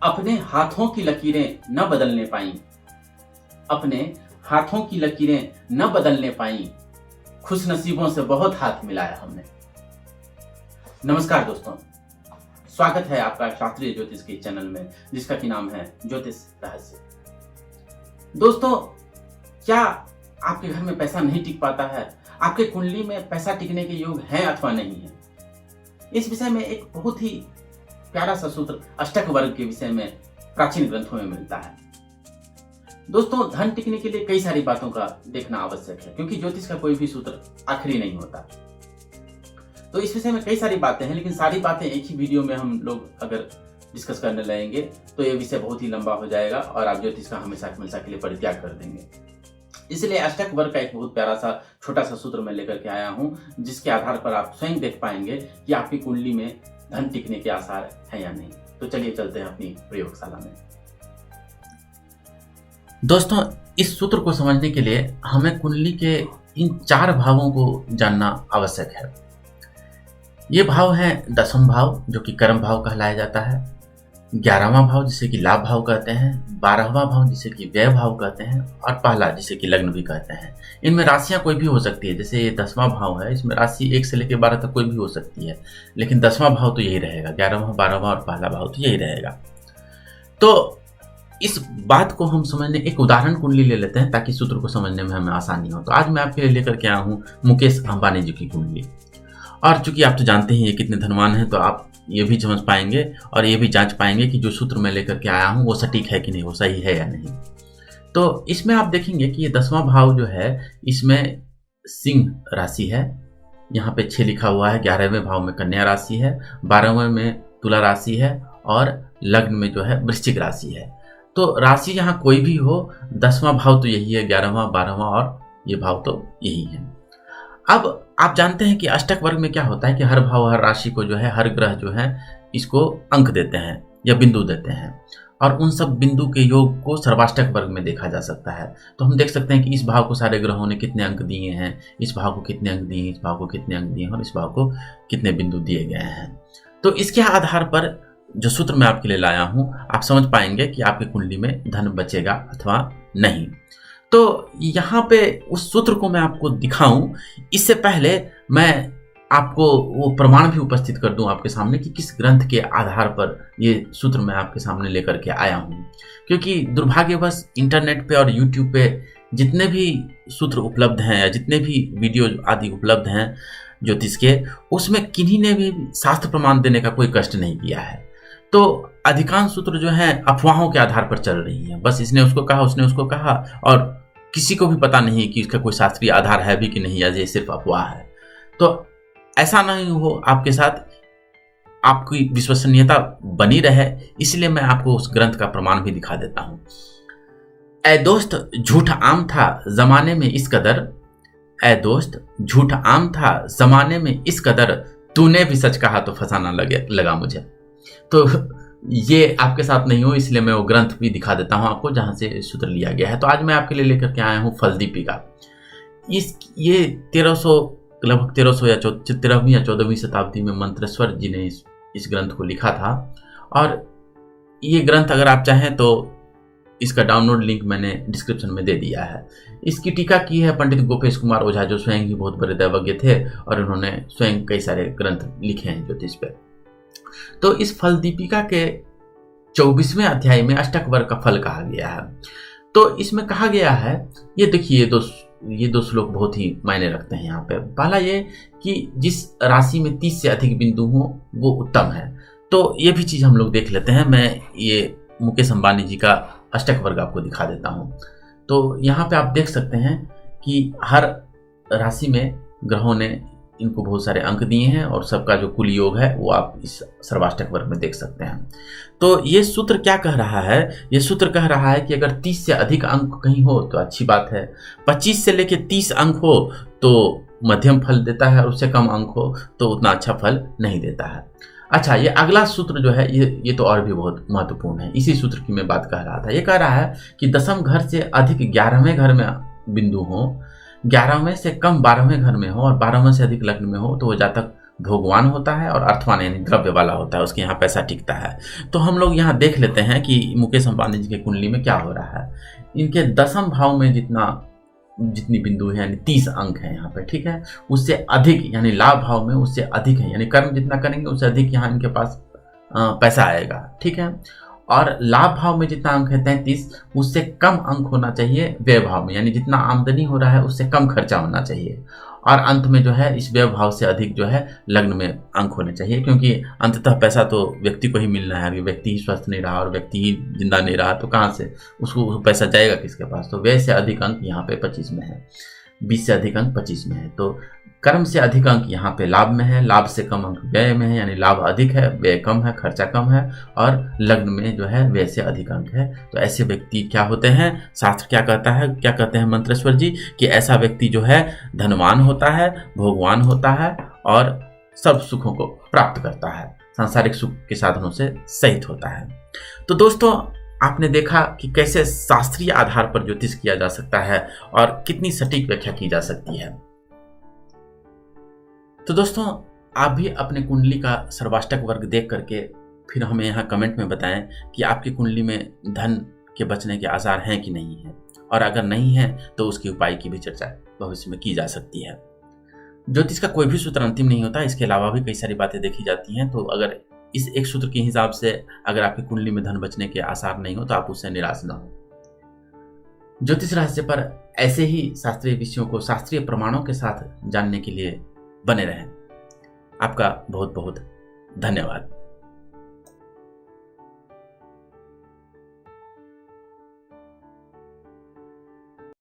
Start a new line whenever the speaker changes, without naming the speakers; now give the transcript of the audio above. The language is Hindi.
अपने हाथों की लकीरें न बदलने पाई, अपने हाथों की लकीरें न बदलने पाई, खुश नसीबों से बहुत हाथ मिलाया हमने। नमस्कार दोस्तों, स्वागत है आपका शास्त्रीय ज्योतिष के चैनल में, जिसका कि नाम है ज्योतिष रहस्य। दोस्तों, क्या आपके घर में पैसा नहीं टिक पाता है? आपके कुंडली में पैसा टिकने के योग हैं अथवा नहीं है? इस विषय में एक बहुत ही प्यारा सा सूत्र अष्टक वर्ग के विषय में प्राचीन ग्रंथों में मिलता है। दोस्तों, धन टिकने के लिए कई सारी बातों का देखना आवश्यक है, क्योंकि ज्योतिष का कोई भी सूत्र आखिरी नहीं होता। तो इस विषय में कई सारी बातें हैं, लेकिन सारी बातें एक ही वीडियो में हम लोग अगर डिस्कस करने लगेंगे तो ये विषय बहुत ही लंबा हो जाएगा और आप ज्योतिष का हमेशा के लिए परित्याग कर देंगे। इसलिए अष्टक वर्ग का एक बहुत प्यारा सा छोटा सा सूत्र मैं लेकर के आया हूं, जिसके आधार पर आप स्वयं देख पाएंगे कि आपकी कुंडली में धन टिकने के आसार हैं या नहीं। तो चलिए चलते हैं अपनी प्रयोगशाला में। दोस्तों, इस सूत्र को समझने के लिए हमें कुंडली के इन 4 भावों को जानना आवश्यक है। ये भाव है 10वां भाव, जो कि कर्म भाव कहलाया जाता है, 11वां भाव जिसे कि लाभ भाव कहते हैं, 12वां भाव जिसे कि व्यय भाव कहते हैं, और पहला जिसे कि लग्न भी कहते हैं। इनमें राशियां कोई भी हो सकती है। जैसे ये 10वां भाव है, इसमें राशि 1 से लेकर 12 तक कोई भी हो सकती है, लेकिन 10वां भाव तो यही रहेगा, 11वां, 12वां और पहला भाव तो यही रहेगा। तो इस बात को हम समझने एक उदाहरण कुंडली ले लेते हैं, ताकि सूत्र को समझने में हमें आसानी हो। तो आज मैं आपके लिए लेकर के आया हूँ मुकेश अंबानी जी की कुंडली। और चूंकि आप तो जानते हैं ये कितने धनवान हैं, तो आप ये भी समझ पाएंगे और ये भी जांच पाएंगे कि जो सूत्र मैं लेकर के आया हूँ वो सटीक है कि नहीं, वो सही है या नहीं। तो इसमें आप देखेंगे कि ये 10वां भाव जो है, इसमें सिंह राशि है, यहाँ पे 6 लिखा हुआ है। 11वें भाव में कन्या राशि है, 12वें में तुला राशि है और लग्न में जो है वृश्चिक राशि है। तो राशि यहाँ कोई भी हो, 10वां भाव तो यही है, 11वां, 12वां और ये भाव तो यही है। अब आप जानते हैं कि अष्टक वर्ग में क्या होता है कि हर भाव, हर राशि को जो है, हर ग्रह जो है, इसको अंक देते हैं या बिंदु देते हैं, और उन सब बिंदु के योग को सर्वाष्टक वर्ग में देखा जा सकता है। तो हम देख सकते हैं कि इस भाव को सारे ग्रहों ने कितने अंक दिए हैं, इस भाव को कितने अंक दिए हैं, इस भाव को कितने अंक दिए हैं और इस भाव को कितने बिंदु दिए गए हैं। तो इसके आधार पर जो सूत्र मैं आपके लिए लाया हूँ, आप समझ पाएंगे कि आपकी कुंडली में धन बचेगा अथवा नहीं। तो यहाँ पे उस सूत्र को मैं आपको दिखाऊं, इससे पहले मैं आपको वो प्रमाण भी उपस्थित कर दूं आपके सामने कि किस ग्रंथ के आधार पर ये सूत्र मैं आपके सामने लेकर के आया हूँ। क्योंकि दुर्भाग्यवश इंटरनेट पे और यूट्यूब पे जितने भी सूत्र उपलब्ध हैं या जितने भी वीडियो आदि उपलब्ध हैं ज्योतिष के, उसमें किन्हीं ने भी शास्त्र प्रमाण देने का कोई कष्ट नहीं किया है। तो अधिकांश सूत्र जो हैं अफवाहों के आधार पर चल रही हैं। बस इसने उसको कहा, उसने उसको कहा, और किसी को भी पता नहीं कि इसका कोई शास्त्रीय आधार है भी कि नहीं, या ये सिर्फ अफवाह है। तो ऐसा नहीं हो आपके साथ, आपकी विश्वसनीयता बनी रहे, इसलिए मैं आपको उस ग्रंथ का प्रमाण भी दिखा देता हूं। ऐ दोस्त झूठ आम था जमाने में इस कदर, ऐ दोस्त झूठ आम था जमाने में इस कदर, तूने भी सच कहा तो फंसाना लगा मुझे। तो ये आपके साथ नहीं हो, इसलिए मैं वो ग्रंथ भी दिखा देता हूं आपको जहां से सूत्र लिया गया है। तो आज मैं आपके लिए लेकर के आया हूं फलदीपिका। ये 1300 लगभग 1300 या 13वीं या 14वीं शताब्दी में मंत्रेश्वर जी ने इस ग्रंथ को लिखा था। और ये ग्रंथ अगर आप चाहें तो इसका डाउनलोड लिंक मैंने डिस्क्रिप्शन में दे दिया है। इसकी टीका की है पंडित गोपेश कुमार ओझा, जो स्वयं ही बहुत बड़े दैवज्ञ थे और उन्होंने स्वयं कई सारे ग्रंथ लिखे हैं ज्योतिष पे। तो इस फल दीपिका के 24वें अध्याय में अष्टक वर्ग का फल कहा गया है। तो इसमें कहा गया है, ये देखिए ये दो श्लोक बहुत ही मायने रखते हैं यहाँ पे। पहला ये कि जिस राशि में 30 से अधिक बिंदु हो वो उत्तम है। तो ये भी चीज हम लोग देख लेते हैं। मैं ये मुकेश अंबानी जी का अष्टक वर्ग आपको दिखा देता हूँ। तो यहाँ पे आप देख सकते हैं कि हर राशि में ग्रहों ने इनको बहुत सारे अंक दिए हैं और सबका जो कुल योग है वो आप इस सर्वाष्टक वर्ग में देख सकते हैं। तो ये सूत्र क्या कह रहा है? ये सूत्र कह रहा है कि अगर 30 से अधिक अंक कहीं हो तो अच्छी बात है, 25 से लेके 30 अंक हो तो मध्यम फल देता है, और उससे कम अंक हो तो उतना अच्छा फल नहीं देता है। अच्छा, ये अगला सूत्र जो है ये तो और भी बहुत महत्वपूर्ण है। इसी सूत्र की मैं बात कह रहा था। ये कह रहा है कि 10वें घर से अधिक 11वें घर में बिंदु हो, 11वें से कम 12वें घर में हो और 12वें से अधिक लग्न में हो तो वो जातक भोगवान होता है और अर्थवान यानी द्रव्य वाला होता है, उसके यहाँ पैसा टिकता है। तो हम लोग यहाँ देख लेते हैं कि मुकेश अंबानी जी के कुंडली में क्या हो रहा है। इनके दसम भाव में जितनी बिंदु है यानी 30 अंक है यहाँ पे, ठीक है, उससे अधिक यानी लाभ भाव में उससे अधिक है, यानी कर्म जितना करेंगे उससे अधिक यहाँ इनके पास पैसा आएगा, ठीक है। और लाभ भाव में जितना अंक है 33, उससे कम अंक होना चाहिए व्यय भाव में, यानी जितना आमदनी हो रहा है उससे कम खर्चा होना चाहिए। और अंत में जो है इस व्यय भाव से अधिक जो है लग्न में अंक होने चाहिए, क्योंकि अंततः पैसा तो व्यक्ति को ही मिलना है। अगर व्यक्ति ही स्वस्थ नहीं रहा और व्यक्ति ही जिंदा नहीं रहा तो कहाँ से उसको पैसा जाएगा किसके पास। तो व्यय से अधिक अंक यहाँ पे 25 में है, 20 से अधिक अंक 25 में है। तो कर्म से अधिक अंक यहाँ पे लाभ में है, लाभ से कम अंक व्यय में है, यानी लाभ अधिक है व्यय कम है, खर्चा कम है, और लग्न में जो है व्यय से अधिक अंक है। तो ऐसे व्यक्ति क्या होते हैं, शास्त्र क्या कहता है, क्या कहते हैं मंत्रेश्वर जी, कि ऐसा व्यक्ति जो है धनवान होता है, भोगवान होता है और सब सुखों को प्राप्त करता है, सांसारिक सुख के साधनों से सहित होता है। तो दोस्तों आपने देखा कि कैसे शास्त्रीय आधार पर ज्योतिष किया जा सकता है और कितनी सटीक व्याख्या की जा सकती है। तो दोस्तों आप भी अपने कुंडली का सर्वाष्टक वर्ग देख करके फिर हमें यहाँ कमेंट में बताएं कि आपकी कुंडली में धन के बचने के आसार हैं कि नहीं हैं, और अगर नहीं है तो उसके उपाय की भी चर्चा भविष्य में की जा सकती है। ज्योतिष का कोई भी सूत्र अंतिम नहीं होता, इसके अलावा भी कई सारी बातें देखी जाती हैं। तो अगर इस एक सूत्र के हिसाब से अगर आपकी कुंडली में धन बचने के आसार नहीं हो तो आप उससे निराश न हो। ज्योतिष रहस्य पर ऐसे ही शास्त्रीय विषयों को शास्त्रीय प्रमाणों के साथ जानने के लिए बने रहें। आपका बहुत बहुत धन्यवाद।